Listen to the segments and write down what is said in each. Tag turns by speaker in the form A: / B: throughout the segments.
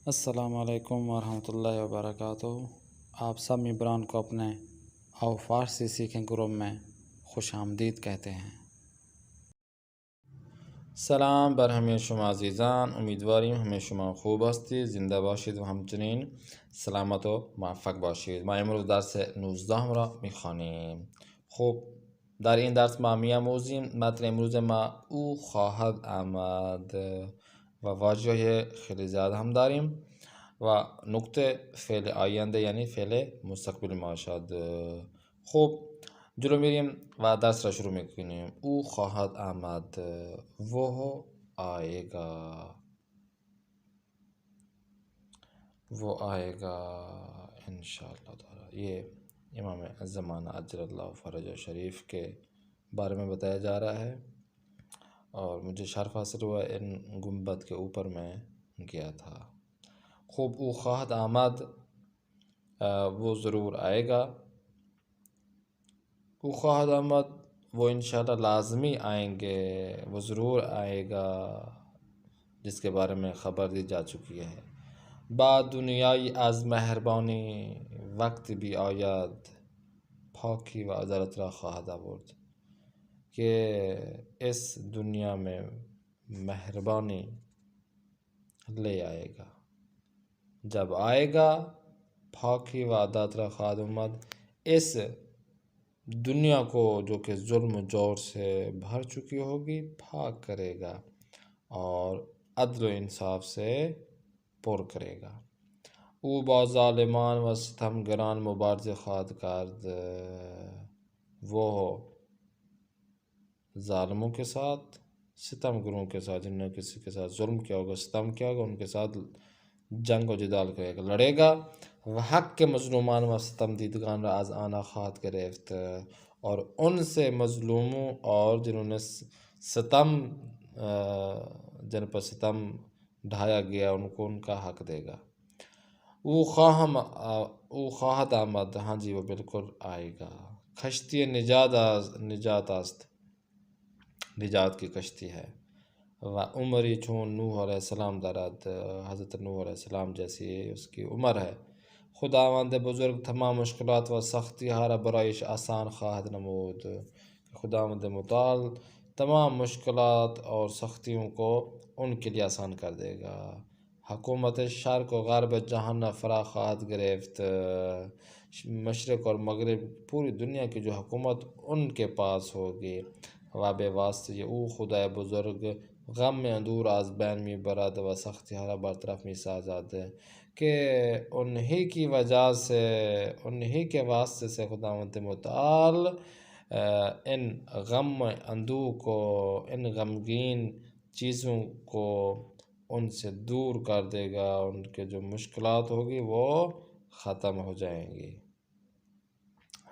A: السلام علیکم ورحمۃ اللہ وبرکاتہ۔ آپ سب ممبران کو اپنے آو فارسی سیکھیں گروپ میں خوش آمدید کہتے ہیں۔ سلام بر همه شما عزیزان، امیدواریم همه شما خوب هستید، زنده باشید و همچنین سلامت و موفق باشید. ما امروز درس 19 را میخوانیم. خب در این درس ما میآموزیم متن امروز ما او خواهد آمد و واژه خیلی زیاد هم داریم و نقطه فعل آینده یعنی فعل مستقبل ما شد. خب جلو میریم و درس را شروع میکنیم. او خواهد آمد، وہ آئے گا، وہ آئے گا انشاءاللہ تعالی۔ یہ امام زمانہ اجل اللہ فرج شریف کے بارے میں بتایا جا رہا ہے، اور مجھے شرف حاصل ہوا ان گنبد کے اوپر میں گیا تھا۔ خوب او خواہد آمد، وہ ضرور آئے گا۔ او خواہد آمد، وہ انشاءاللہ لازمی آئیں گے، وہ ضرور آئے گا، جس کے بارے میں خبر دی جا چکی ہے۔ بعد دنیای از مهربانی وقت بی آید، پاکی و عدالت را خواهد آورد، کہ اس دنیا میں مہربانی لے آئے گا۔ جب آئے گا پاکی و عدالت را خواہد آمد، اس دنیا کو جو کہ ظلم و جور سے بھر چکی ہوگی پاک کرے گا اور عدل و انصاف سے پر کرے گا۔ او با ظالمان و ستمگران مبارزه خواهد کرد، وہ ظالموں کے ساتھ، ستمگروں کے ساتھ، جنہوں نے کسی کے ساتھ ظلم کیا ہوگا، ستم کیا ہوگا، ان کے ساتھ جنگ و جدال کرے گا، لڑے گا۔ و حق کے مظلومان و ستم دیدگان را از آنها خواهد گرفت، اور ان سے مظلوموں اور جنہوں نے ستم جن پر ستم ڈھایا گیا ان کو ان کا حق دے گا۔ او خواہد آمد، ہاں جی وہ بالکل آئے گا۔ کشتی نجات است، نجات کی کشتی ہے۔ و عمری چون نوح علیہ السلام دارد، حضرت نوح علیہ السلام جیسی اس کی عمر ہے۔ خداوند بزرگ تمام مشکلات و سختی ها را برایش آسان خواهد نمود، خداوند متعال تمام مشکلات اور سختیوں کو ان کے لیے آسان کر دے گا۔ حکومت شرق و غرب جہان را فرا خواهد گرفت، مشرق اور مغرب پوری دنیا کی جو حکومت ان کے پاس ہوگی۔ و به واسطه او خدای بزرگ غم دور از بین می برد و سختی ها را برطرف می سازد، کہ انہی کی وجہ سے، انہی کے واسطے سے خداوند متعال ان غم اندوہ کو، ان غمگین چیزوں کو ان سے دور کر دے گا، ان کے جو مشکلات ہوگی وہ ختم ہو جائیں گی۔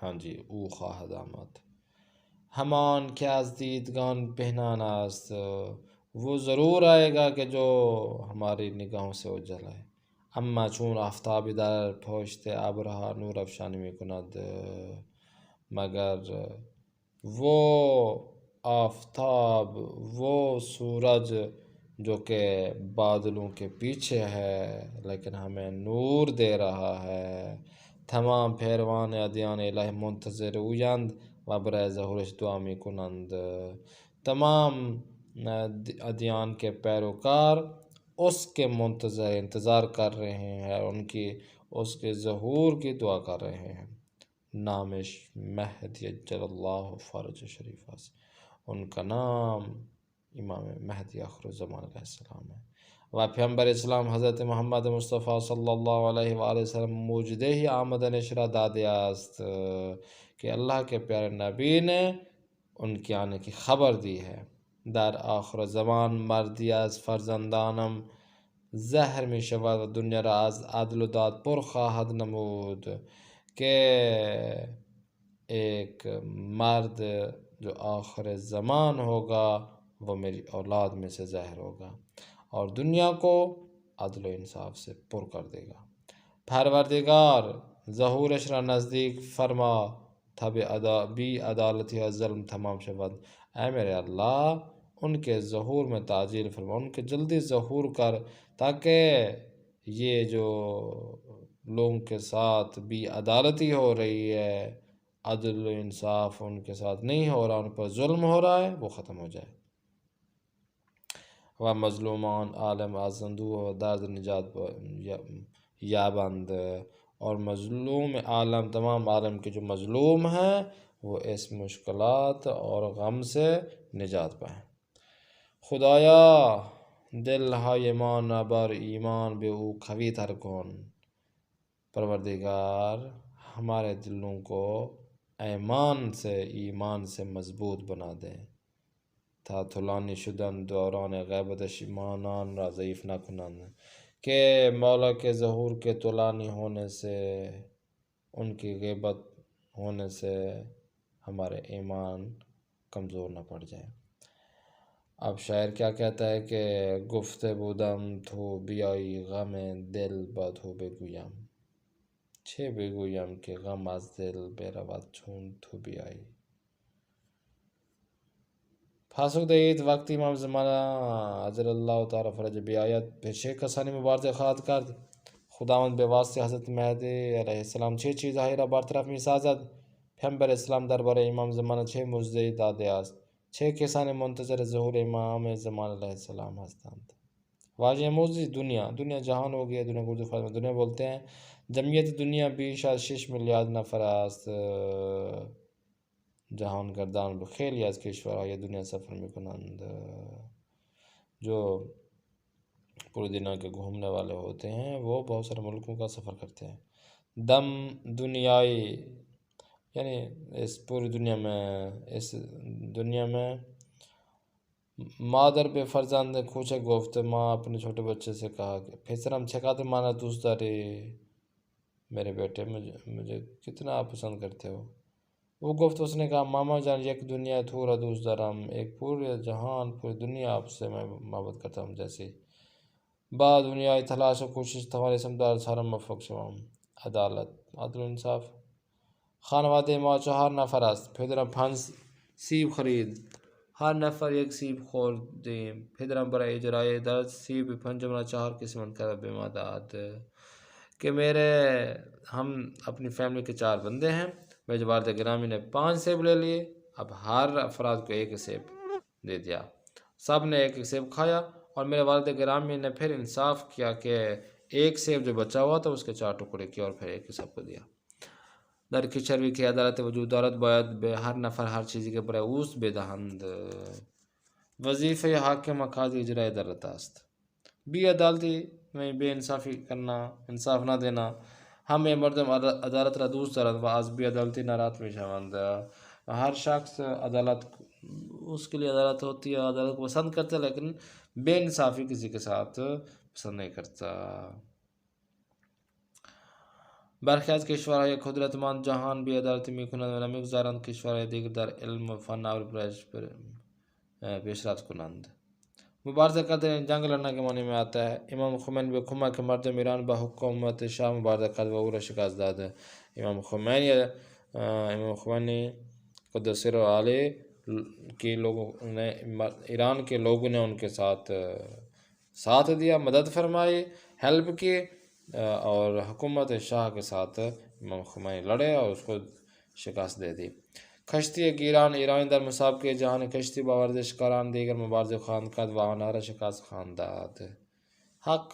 A: ہاں جی او خواہد آمد، ہمان که از دیدگان پنهان است، وہ ضرور آئے گا کہ جو ہماری نگاہوں سے اوجھل ہے۔ اما چون آفتابی در پشت ابرها نور افشانی می کند، مگر وہ آفتاب، وہ سورج جو کہ بادلوں کے پیچھے ہے لیکن ہمیں نور دے رہا ہے۔ تمام پیروان ادیان الہی منتظر اویند و برای ظهورش دعا می کنند، تمام ادیان کے پیروکار اس کے انتظار کر رہے ہیں، ان کی اس کے ظہور کی دعا کر رہے ہیں۔ نامش مہدی اجل اللہ فرج شریف است، ان کا نام امام مہدی آخر الزمان علیہ السلام ہے۔ و پیامبر اسلام حضرت محمد مصطفی صلی اللہ علیہ وآلہ وسلم موجده ہی آمدنش را داده است، کہ اللہ کے پیارے نبی نے ان کے آنے کی خبر دی ہے۔ در آخر زمان مردی از فرزندانم زهر می شود و دنیا را از عدل و داد پر خواهد نمود، کہ ایک مرد جو آخر زمان ہوگا وہ میری اولاد میں سے ظاہر ہوگا اور دنیا کو عدل و انصاف سے پر کر دے گا۔ پروردگار ظہورش را نزدیک فرما تا بی عدالتی و ظلم تمام شود، اے میرے اللہ ان کے ظہور میں تعجیل فرما، ان کے جلدی ظہور کر تاکہ یہ جو لوگوں کے ساتھ بھی عدالتی ہو رہی ہے، عدل و انصاف ان کے ساتھ نہیں ہو رہا، ان پر ظلم ہو رہا ہے، وہ ختم ہو جائے۔ و مظلومان عالم آزندو و داد نجات یابند، اور مظلوم عالم، تمام عالم کے جو مظلوم ہیں وہ اس مشکلات اور غم سے نجات پائیں۔ خدایا دل های ما بر ایمان به او قوی تر کن، پروردگار ہمارے دلوں کو ایمان سے مضبوط بنا دے، تا طولانی شدن دوران غیبتش ایمانان را ضعیف نہ کنند، کہ مولا کے ظہور کے طولانی ہونے سے، ان کی غیبت ہونے سے ہمارے ایمان کمزور نہ پڑ جائے۔ اب شاعر کیا کہتا ہے کہ گفت بودم تو بیایی غم دل با تو بگویم، چه بگویم که غم از دل برود چون تو بیایی۔ پاسخ دهید وقتی امام زمانه عجل الله تعالی فرج بیاید به چه کسانی مبارزه خواهد کرد؟ خداوند به واسطه حضرت مهدی علیه السلام چه چیزهایی را برطرف می سازد؟ پیامبر اسلام درباره امام زمانه چه معجزه‌ای داده است؟ چه کسانی منتظر ظهور امام زمان علیه السلام هستند؟ واجہ موضوع دنیا جہان ہو گیا، دنیا اردو فارسی میں دنیا بولتے ہیں۔ جمعیت دنیا بیش از 6 میلیارد نفر است. جهان گردان به خیلی از کشورهای دنیا سفر میکنند. جو پوری دنیا کے گھومنے والے ہوتے ہیں وہ بہت سارے ملکوں کا سفر کرتے ہیں۔ دم دنیائی یعنی اس پوری دنیا میں مادر به فرزند کوچک گفت، ماں اپنے چھوٹے بچے سے کہا کہ پسرم چقدر منو دوست داری، میرے بیٹے مجھے کتنا آپ پسند کرتے ہو۔ وہ گفت، اس نے کہا ماما جان یک دنیا تو را دوست دارم، ایک پورے جہان پوری دنیا آپ سے میں محبت کرتا ہوں جیسی۔ با دنیای تلاش و کوشش توانی سمدار سارم موفق شوم۔ عدالت، عدل و انصاف۔ خانواده ما 4 نفر است. پدرم 5 سیب خرید، ہر نفر 1 سیب خوردیم. پدرم برای اجرای عدالت سیب 5 4 قسمت کر به ما داد کہ ہم اپنی فیملی کے 4 بندے ہیں، میرے والد گرامی نے 5 سیب لے لیے، اب ہر افراد کو 1 سیب دے دیا، سب نے 1 سیب کھایا، اور میرے والد گرامی نے پھر انصاف کیا کہ 1 سیب جو بچا ہوا تھا اس کے 4 ٹکڑے کیا اور پھر 1 سب کو دیا۔ در کشوری که عدالت وجود دارد باید به هر نفر هر چیزی که برای اوست بدهند. وظیفه حاکم و قاضی اجرای عدالت است. بی عدالتی میں بے انصافی کرنا، انصاف نہ دینا. همه مردم عدالت را دوست دارند و از بی عدالتی ناراحت می شوند. ہر شخص عدالت، اس کے لیے عدالت ہوتی ہے، عدالت کو پسند کرتا ہے، لیکن بے انصافی کسی کے ساتھ پسند نہیں کرتا۔ برخی از کشورهای قدرتمند جهان بی‌عدالتی می‌کنند و نمی‌گذارند کشورهای دیگر در علم و فن و پیشرفت کنند۔ مبارزہ کرتے ہیں، جنگ لڑنا کے معنی میں آتا ہے۔ امام خمینی به کمک مردم ایران با حکومت شاه مبارزه کرد و او را شکست داد۔ امام خمینی قدس سر عالی کے لوگوں نے، ایران کے لوگوں نے ان کے ساتھ دیا، مدد فرمائی، ہیلپ کی، اور حکومت شاہ کے ساتھ امام خمینی لڑے اور اس کو شکست دے دی۔ کشتی گیران ایرانی در مسابقه جهان کشتی با ورزشکاران دیگر مبارزه خواهند کرد و آنها را شکست خواهند داد۔ حق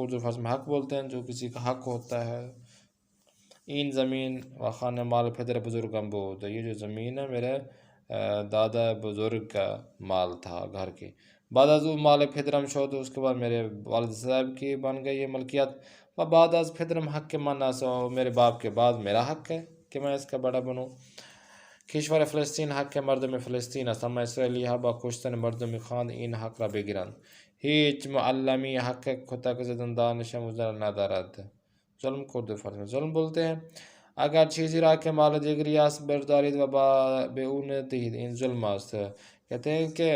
A: اردو فارسی میں حق بولتے ہیں، جو کسی کا حق ہوتا ہے۔ این زمین و خانه مال پدر بزرگم بود، یہ جو زمین ہے میرے دادا بزرگ کا مال تھا گھر کی۔ بعد از او مال پدرم شد، اس کے بعد میرے والد صاحب کی بن گئی یہ ملکیت۔ و بعد از پدرم حق من است، میرے باپ کے بعد میرا حق ہے کہ میں اس کا بڑا بنوں۔ کشور فلسطین حق مردم فلسطین است، اما اسرائیلی ها با کشتن مردم خواند این حق را بگیرند. هیچ معلمی حق کتک زدن دانش آموزان ندارد۔ ظلم کو اردو فارسی میں ظلم بولتے ہیں۔ اگر چیزی را که مال دیگری است بردارید و به او ندهید، این ظلم است۔ کہتے ہیں کہ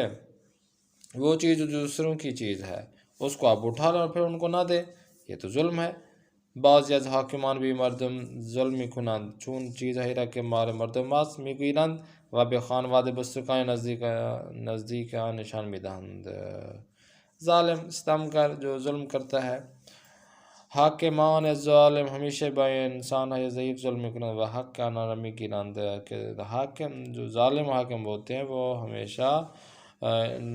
A: وہ چیز جو دوسروں کی چیز ہے اس کو آپ اٹھا لیں اور پھر ان کو نہ دیں، یہ تو ظلم ہے۔ بعضی از حاکمان به مردم ظلم میکنند، چون چیزهایی را که مال مردم است میگیرند و به خانواده بزرگان نزدیک آن نشان میدهند. ظالم ستم کر جو ظلم کرتا ہے. حاکمان ظالم ہمیشہ بائے انسان ہے ضعیف ظلم کند و حق کا نرمی کی ناند کہ حاکم جو ظالم حاکم ہوتے ہیں وہ ہمیشہ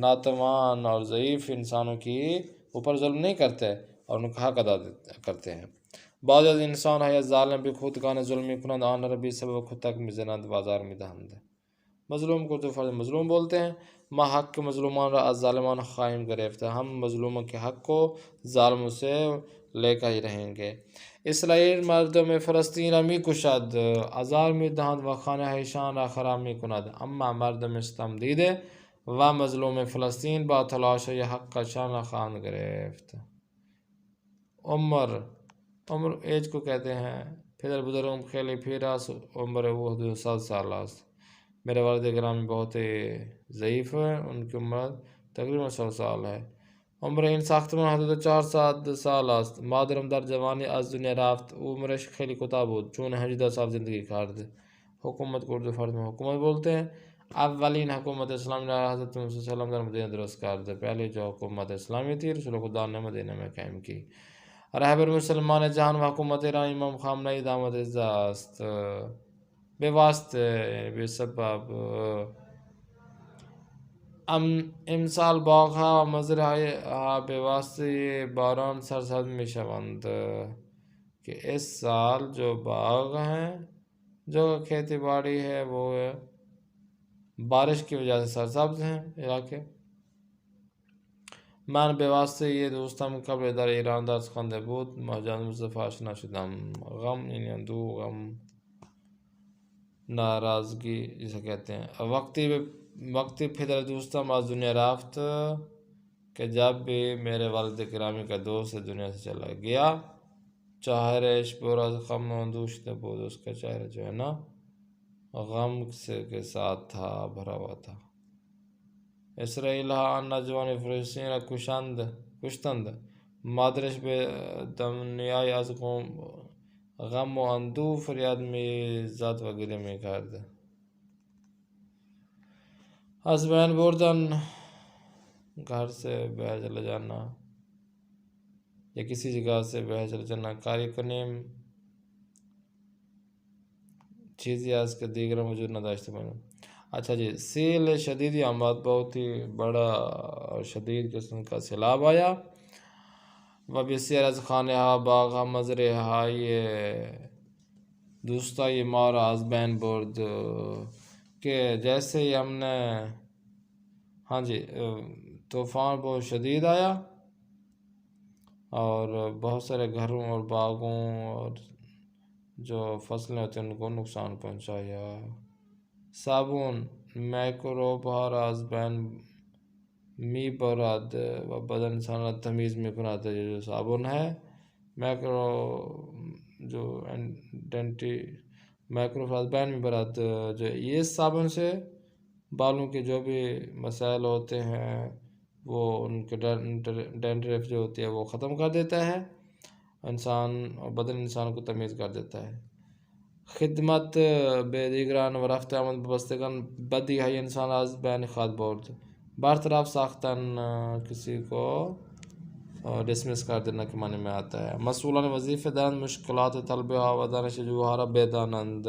A: ناتوان اور ضعیف انسانوں کی اوپر ظلم نہیں کرتے اور ان کا حق ادا کرتے ہیں. بعض از انسان ہے ظالم بھی خود کان ظلم کنند آن ربی سبب خود تک مزنند بازار میں دہند. مظلوم کو تو فرض مظلوم بولتے ہیں. ما حق کے مظلومان را از ظالمان قائم گرفتے، ہم مظلوموں کے حق کو ظالموں سے لے کر ہی رہیں گے. اسرائیل مردم فلسطین امی کشد ازار می دهند و خانه هایشان را خراب می کند، اما مردم ستم دیده و مظلوم فلسطین با تلاشی حقشان را خواهند گرفت. عمر ایج کو کہتے ہیں. پدر بزرگم خیلی پیراس عمر وہ 100 سال است. میرے والد گرامی بہت ضعیف ہیں، ان کی عمر تقریباً 100 سال ہے. عمر این ساختمان حدود 400 سال است. مادرم در جوانی از دنیا رفت. عمرش خیلی کوتاه بود چون 18 سال زندگی کرد. حکومت کو اردو فرد میں حکومت بولتے ہیں. اولین حکومت اسلامی را حضرت محمد صلی اللہ علیہ وسلم در مدینہ درست کرد. پہلے جو حکومت اسلامی تھی رسول خدا نے مدینہ میں قائم کی. رہبر مسلمان جہان و حکومت ایران امام خامنه‌ای داماد عزت است. به واسطه به سبب امسال باغها و مزرعه‌ها به واسطه باران سرسبز می شوند کہ اس سال جو باغ ہیں جو کھیتی باڑی ہے وہ بارش کی وجہ سے سرسبز ہیں علاقے. من به واسطه یه دوستم قبل در ایران درس خوانده بود مهاجر مصطفی آشنا شدم. غم یعنی اندوه، غم ناراضگی جسے کہتے ہیں. وقتی پدر دوستم از دنیا رفت کہ جب بھی میرے والد گرامی کا دوست دنیا سے چلا گیا چہرش پر از غم اندوشیده بود. اس کا چہرہ جو ہے نا غم سے کے ساتھ تھا، بھرا ہوا تھا. اسرائیل ها آن نوجوان فلسطین را کشتند. مادرش به دنیای از غم و اندوه فریاد می زد و گریه می کرد. از بین بردن گھر سے باہر چلا جانا یا کسی جگہ سے باہر چلا جانا. کاری کنیم چیزی از که دیگر وجود نداشته باشد. اچھا جی. سیل شدیدی آمد، بہت ہی بڑا اور شدید قسم کا سیلاب آیا. و بسیار از خانه ها، باغ ها، مزرعه های دوستای ما را از بین برد کہ جیسے ہی ہم نے طوفان بہت شدید آیا اور بہت سارے گھروں اور باغوں اور جو فصلیں ہوتی ہیں ان کو نقصان پہنچایا. صابون میکروب ها را از بین می برد و بدن انسان را تمیز می کند. جو صابن ہے جو میکروب از بین می برد، جو یہ صابن سے بالوں کے جو بھی مسائل ہوتے ہیں وہ ان کے ڈینڈرف جو ہوتی ہے وہ ختم کر دیتا ہے. بدن انسان کو تمیز کر دیتا ہے. خدمت به دیگران و رفت آمد به بستگان بدی های انسان از بین خواهد برد. برطرف ساختن کسی کو ڈسمس کر دینا کے معنی میں آتا ہے. مسئولان وظیفه دارند مشکلات طلبه ها و دانشجوها را بدانند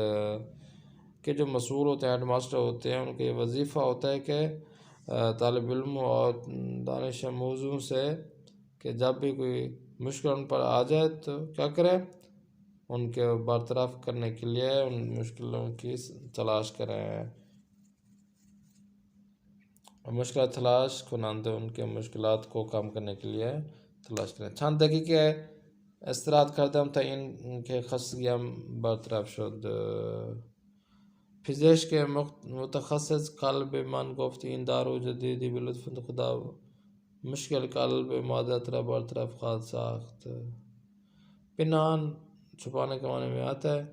A: کہ جو مسئول ہوتے ہیں ہیڈ ماسٹر ہوتے ہیں ان کا یہ وظیفہ ہوتا ہے کہ طالب علم اور دانش موضوع سے کہ جب بھی کوئی مشکل ان پر آ جائے تو کیا کریں، ان کے برطرف کرنے کے لیے ان مشکلوں کی تلاش کریں. مشکلات تلاش کنند ان کے مشکلات کو کم کرنے کے لیے تلاش کریں. چند دقیقه استراحت کردم تا این که خستگیم برطرف شد. پزشک متخصص قلب من گفت این دارو جدیدی به لطف خدا مشکل قلب مادت را برطرف خواهد ساخت. پنهان چھپانے کے معنی میں آتا ہے.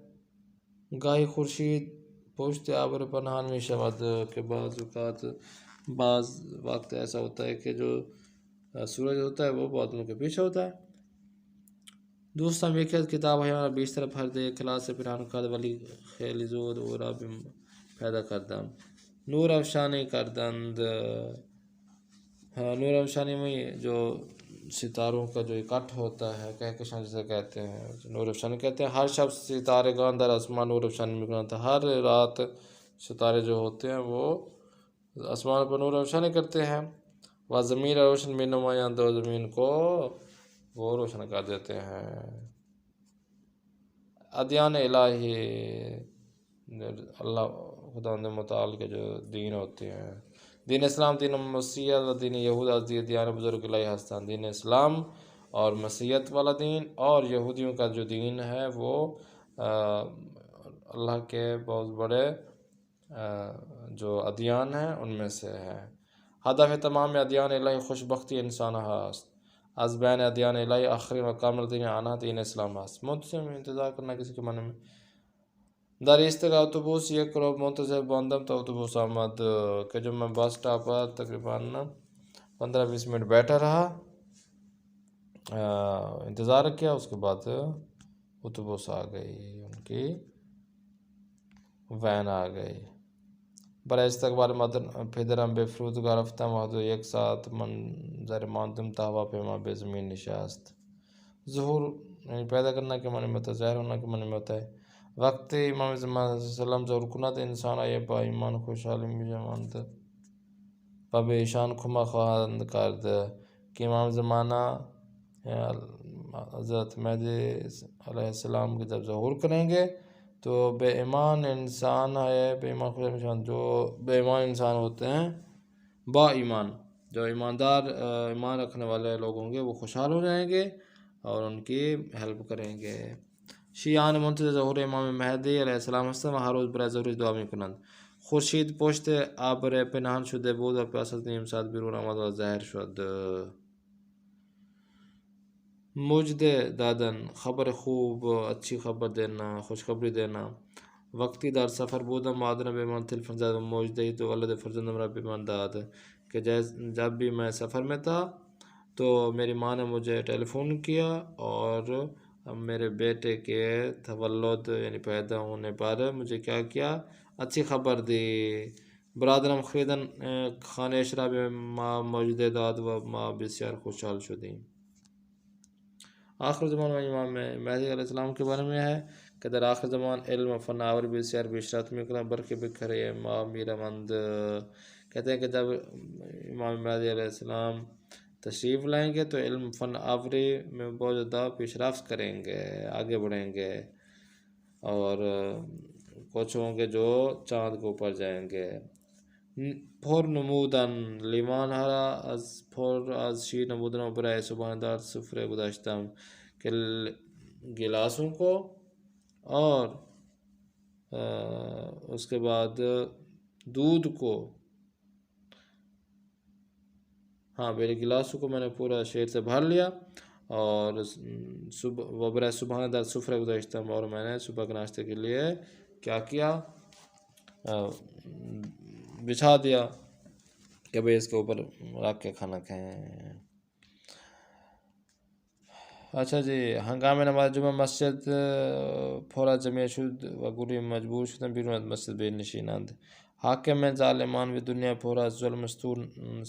A: گاہی خورشید پشت ابر پنہان می شود کہ بعض وقت ایسا ہوتا ہے کہ جو سورج ہوتا ہے وہ بادلوں کے پیچھے ہوتا ہے. دوستم یکی از کتاب‌هایم را بیشتر پرده کلاس پنهان کرد ولی خیلی زود او را پیدا کردم. نور افشانی کردند. ہاں، نور افشانی میں جو ستاروں کا جو اکٹھ ہوتا ہے کہکشاں جسے کہتے ہیں، نور افشانی کہتے ہیں. ہر شب ستارے گان در آسمان نور افشانی میں کرتا ہے. ہر رات ستارے جو ہوتے ہیں وہ آسمان پر نور افشانی کرتے ہیں. وہ زمین روشن میں نمایاں دو زمین کو وہ روشن کر دیتے ہیں. ادیان الہی، اللہ خدا متعال کے جو دین ہوتے ہیں، دین اسلام، دین مسیحیت و دین یہود از دیان بزرگ الہی ہستان. دین اسلام اور مسیحیت والا دین اور یہودیوں کا جو دین ہے وہ اللہ کے بہت بڑے جو ادیان ہیں ان میں سے ہے. ہدف تمام ادیان الہی خوش بختی انسان ہست. از بین ادیان الہی آخری مقام دین آنا دین اسلام ہست. منتظر انتظار کرنا کسی کے من میں. در ایستگاه اتوبوس یک رو منتظر باندم تا اتوبوس آمد کہ جو میں بس اسٹاپ پر تقریباً 15-20 منٹ بیٹھا رہا، انتظار کیا. اس کے بعد اتوبوس آ گئی، ان کی وین آ گئی. برای استقبال مدن پدرم به فرودگاه رفتم و یک ساعت منظر ماندم تا هواپیما به زمین نشست. ظہور یعنی پیدا کرنا کے معنی میں ہوتا ہے، ظاہر ہونا کے معنی میں ہوتا ہے. وقت امام زمان صلی اللہ علیہ وسلم ظہور کنات انسان آئے با ایمان خوشحالی می‌جویند و به ایشان کمک خواهند کرد کہ امام زمانہ حضرت مہدی علیہ السلام کے جب ظہور کریں گے تو بے ایمان انسان ہے، بے ایمان خوشحالی می‌جویند، جو بے ایمان انسان ہوتے ہیں با ایمان، جو ایماندار ایمان رکھنے والے لوگ ہوں گے وہ خوشحال ہو جائیں گے اور ان کی ہیلپ کریں گے. شیعان منتظر ظہور امام مہدی علیہ السلام هستند و هر روز برای ظهورش دعا می‌کنند. خورشید پشت ابر پنهان شده بود و پس از نیم ساعت بیرون آمد و ظاهر شد. مجد دادن، خبر خوب، اچھی خبر دینا، خوشخبری دینا. وقتی در سفر بودم مادرم به من تلفن زد و مجدهی تو ولد فرزندم را به من داد کہ جب بھی میں سفر میں تھا تو میری ماں نے مجھے ٹیلی فون کیا اور میرے بیٹے کے تولد یعنی پیدا ہونے پر مجھے کیا کیا، اچھی خبر دی. برادرم خریدن خانه اشرا به ما مجد داد و ما بسیار خوشحال شدیم. آخر زمان میں امام مہدی علیہ السلام کے بارے میں ہے کہ در آخر زمان علم و فن آور بسیار بیشتر میکنند برکه بکره ما میروند. کہتے ہیں کہ جب امام مہدی علیہ السلام تشریف لائیں گے تو علم فن آوری میں بہت زیادہ پیش رفت کریں گے، آگے بڑھیں گے اور کچھ ہوں گے جو چاند کے اوپر جائیں گے. پر نمودن لیوان ہرا از پر از شیر نمودن و برای سبحان دار سفره گذاشتم کہ گلاسوں کو اور اس کے بعد دودھ کو، ہاں میرے گلاسوں کو میں نے پورا شیر سے بھر لیا اور وہ برائے سبحان دار سفرہ گذاشتم اور میں نے صبح کے ناشتے کے لیے کیا کیا، بچھا دیا کہ بھئی اس کے اوپر رکھ کے کھانا کھائیں. اچھا جی، ہنگام نماز جمعہ مسجد پورا جمعہ شد و گروی مجبور شدن بیرون از مسجد بنشینند. حاکم ظالمان و دنیا پورا ظلم ستور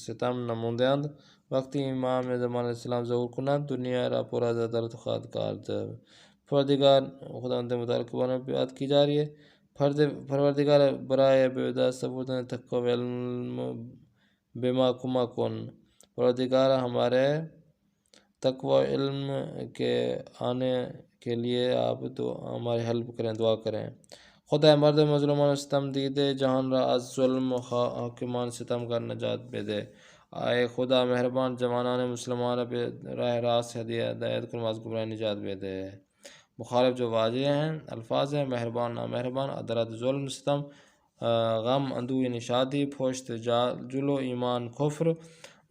A: ستم نمودند. وقتی امام زمان علیہ السلام ظهور کنند دنیا را پر از عدالت خواهد کرد. پروردگار خداوند متعال کے بارے میں بات کی جا رہی ہے. پروردگار برای به دست آوردن تقوی و علم به ما کمک کن. پروردگار ہمارے تقوی و علم کے آنے کے لیے آپ ہماری ہیلپ کریں، دعا کریں. خدا مرد مظلومان و ستم دیدے جہان را از ظلم و حاکمان ستم کر نجات بده. اے خدا مہربان جوانان مسلمان را به راہ راست ہدایت کن و از گمراہی نجات بده. مخالف جو واضح ہیں الفاظ ہیں: مہربان، نامہربان، عدالت، ظلم، ستم، غم، اندوہ یعنی شادی، پشت، جلو، ایمان، کفر،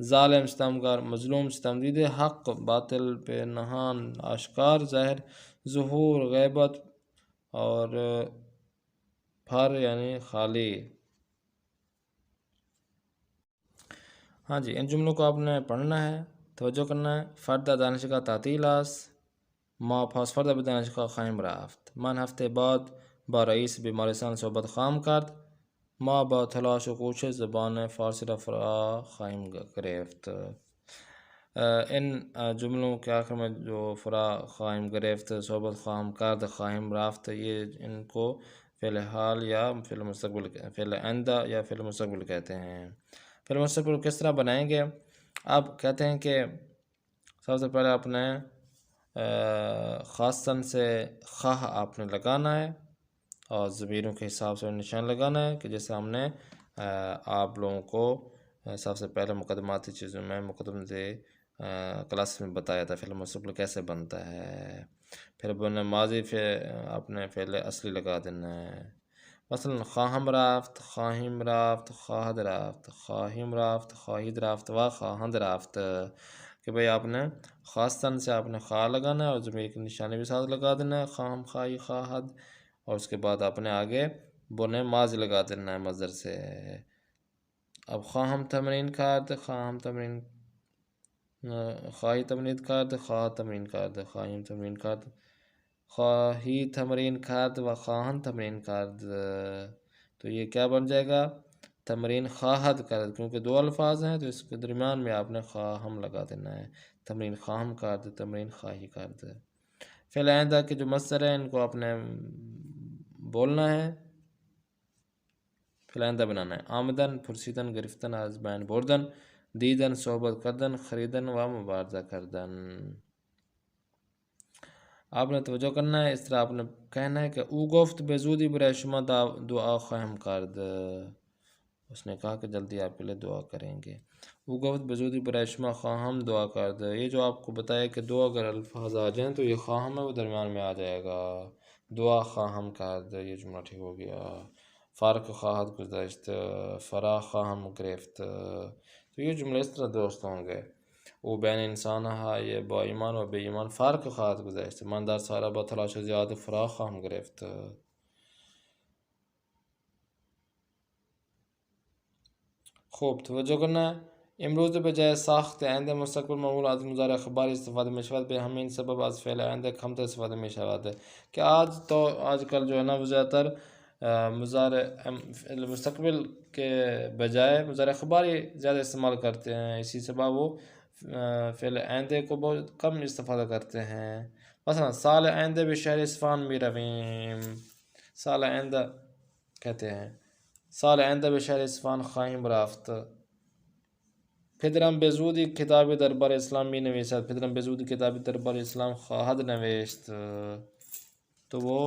A: ظالم، ستمگار، مظلوم، ستم دیدے، حق، باطل، پنہان، آشکار، ظاہر، ظہور، غیبت اور پھر یعنی خالی. ہاں جی، ان جملوں کو آپ نے پڑھنا ہے، توجہ کرنا ہے. فردا دانشگاه تعطیل است. ما پاس فردا به دانشگاه خواهیم رفت. من هفته بعد با رئیس بیمارستان صحبت خواهم کرد. ما با تلاش و کوشش زبان فارسی را فرا خواهیم گرفت. ان جملوں کے آخر میں جو فرا خواہم گرفت، صحبت خواہم کرد، خواہم رفت، یہ ان کو فعل حال یا فعل مستقبل، فعل آئندہ یا فعل مستقبل کہتے ہیں۔ فعل مستقبل کس طرح بنائیں گے؟ اب کہتے ہیں کہ سب سے پہلے اپنے خاصاً سے خواہ آپ نے لگانا ہے اور ضمیروں کے حساب سے نشان لگانا ہے کہ جیسے ہم نے آپ لوگوں کو سب سے پہلے مقدماتی چیزوں میں مقدم سے کلاس میں بتایا تھا فعل مستقبل کیسے بنتا ہے۔ پھر بن ماضی اپنے فعل اصلی لگا دینا ہے، مثلا خواہم رافت، خواہیم رافت، خواہد رافت، خواہیم رافت، خواہید رافت و خواہند رافت، کہ بھئی آپ نے خاصاً سے آپ نے خواہ لگانا ہے اور ضمیر کی نشانی بھی ساتھ لگا دینا ہے، خواہم، خواہی، خواہد، اور اس کے بعد آپ نے آگے بن ماضی لگا دینا ہے مصدر سے۔ اب خواہم تمرین کرد، خواہم تمرین، خواہی تمرین کرد، خواہ تمرین کرد، خواہیم تمرین کرد، خواہی تمرین کرد و خواہن تمرین کرد، تو یہ کیا بن جائے گا؟ تمرین خواہد کرد، کیونکہ دو الفاظ ہیں تو اس کے درمیان میں آپ نے خواہم لگا دینا ہے، تمرین خواہم کرد، تمرین خواہی کرد۔ فعل آئندہ کے جو مصدر ہیں ان کو آپ نے بولنا ہے، فعل آئندہ بنانا ہے۔ آمدن، پرسیدن، گرفتن، از بین بردن، دیدن، صحبت کردن، خریدن و مبارزہ کردن۔ آپ نے توجہ کرنا ہے، اس طرح آپ نے کہنا ہے کہ او گفت به زودی برای شما دعا خواہم کرد، اس نے کہا کہ جلدی آپ کے لیے دعا کریں گے۔ او گفت به زودی برای شما خواہم دعا کرد، یہ جو آپ کو بتایا کہ دو اگر الفاظ آ جائیں تو یہ خواہم ہے وہ درمیان میں آ جائے گا، دعا خواہم کرد، یہ جملہ ٹھیک ہو گیا۔ فارق خواہد گذشت، فرا خواہم گرفت، تو یہ جملے اس طرح درست ہوں گے۔ او بین انسان یہ با ایمان و بے ایمان فرق خواهد گذشت، من در سارا با تلاش زیاد فرا خواهم گرفت۔ خوب توجہ کرنا ہے، امروز به جای ساخت آینده مستقبل معمول از مضارع خبری استفاده می شود، به همین سبب از فعل آینده کمتر استفاده می شود کہ آج کل جو ہے نا وہ زیادہ تر مضارع مستقبل کے بجائے مضارع خبری زیادہ استعمال کرتے ہیں، اسی سبب وہ فعل آئندے کو بہت کم استفادہ کرتے ہیں۔ مثلا سال آئندہ به شهر اصفهان می رویم، سال آئندہ کہتے ہیں، سال آئندہ به شهر اصفهان خواهیم رفت۔ پدرم به زودی کتابی دربار اسلام می نویسد، پدرم به زودی کتابی دربار اسلام خواهد نوشت، تو وہ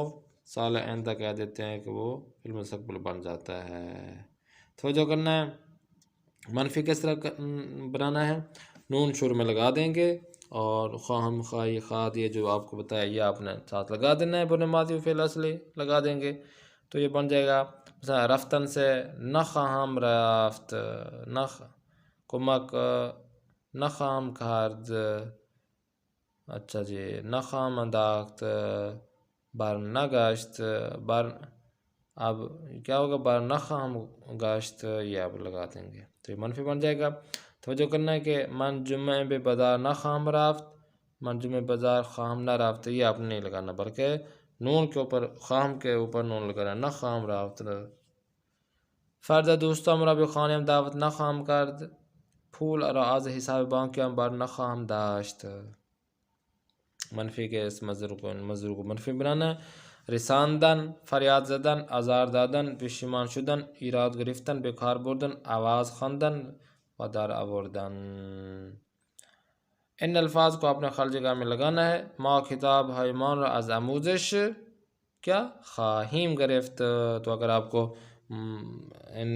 A: سال آئندہ کہہ دیتے ہیں کہ وہ فی المستقبل بن جاتا ہے۔ توجہ کرنا ہے، منفی کس طرح بنانا ہے؟ نون شروع میں لگا دیں گے اور خواہم، خواہی، خواہد، یہ جو آپ کو بتایا یہ آپ نے ساتھ لگا دینا ہے، بن ماضی و فعل اصلی لگا دیں گے تو یہ بن جائے گا۔ مثلا رفتن سے نخواهم رفت، کمک نخواهم کرد، اچھا جی، نخواهم انداخت، برنگشت، اب کیا ہوگا؟ برنخواهم گشت، یہ آپ لگا دیں گے تو یہ منفی بن جائے گا۔ توجہ کرنا ہے کہ من جمعہ به بازار نخواهم رفت، من جمعہ بازار خواهم نہ رفت، یہ آپ نے نہیں لگانا بلکہ نون کے اوپر، خواہم کے اوپر نون لگانا، نخواهم رفت۔ فردا دوستام را به خانه‌ام دعوت نخواهم کرد، پول را از حساب بانکیم بر نخواهم داشت، منفی کے اس مضروع کو منفی بنانا ہے۔ رساندن، فریاد زدن، آزار دادن، پشیمان شدن، ایراد گرفتن، بیکار بردن، آواز خواندن و در آوردن۔ ان الفاظ کو اپنے خالی جگہ میں لگانا ہے۔ ما کتاب ہایمان را از آموزش کیا خواہیم گرفت، تو اگر آپ کو ان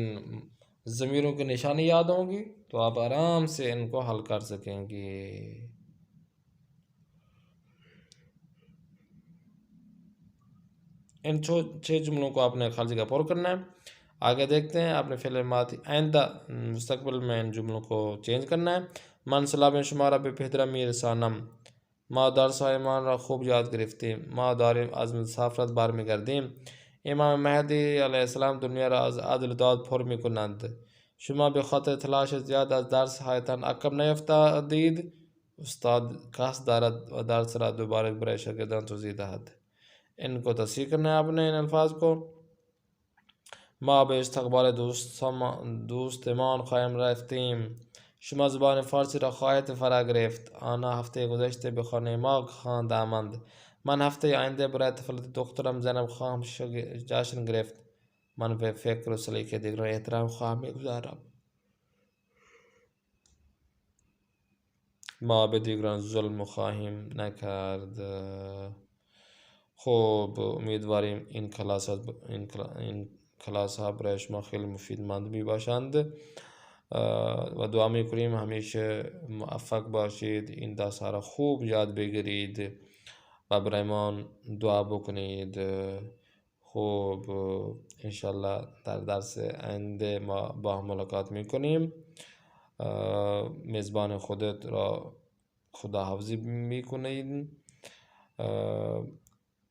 A: ضمیروں کی نشانی یاد ہوں گی تو آپ آرام سے ان کو حل کر سکیں گے۔ ان 6 جملوں کو آپ نے خالی جگہ پر کرنا ہے۔ آگے دیکھتے ہیں، آپ نے فعل ماضی آئندہ مستقبل میں ان جملوں کو چینج کرنا ہے۔ من سلام شما را به پدرم میرسانم، ما درسهایمان را خوب یاد گرفتیم، ما داریم از مسافرت برمیگردیم، امام مهدی علیه السلام دنیا را از عدل و داد پر میکنند، شما به خاطر تلاش زیاد از درسهایتان عقب نیفتادید، استاد قصد دارد و درس را دوباره برای شاگردان توضیح دهد۔ ان کو تصحیح کرنا ہے آپ نے ان الفاظ کو۔ ما به استقبال دوستمان قایم رفتیم. شما زبان فارسی را خواهید فرا گرفت. آنها هفته گذشته به خانه ما خواندند. من هفته آینده برای تولد دخترم زینب خواهم جشن گرفت. من به فکر و سلیقه دیگران احترام خواهم میگذارم. ما به دیگران ظلم خواهیم نکرد. خب امیدواریم این کلاس ها برای شما خیلی مفیدمند می باشند و دعا می کنیم همیشه موفق باشید، این درس ها را خوب یاد بگیرید و برای ما دعا بکنید. خب انشالله در درس آینده ما با هم ملاقات می کنیم. میزبان خودت را خداحافظی می کنید.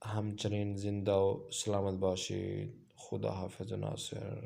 A: همچنین زنده و سلامت باشید. خدا حافظ و ناصر.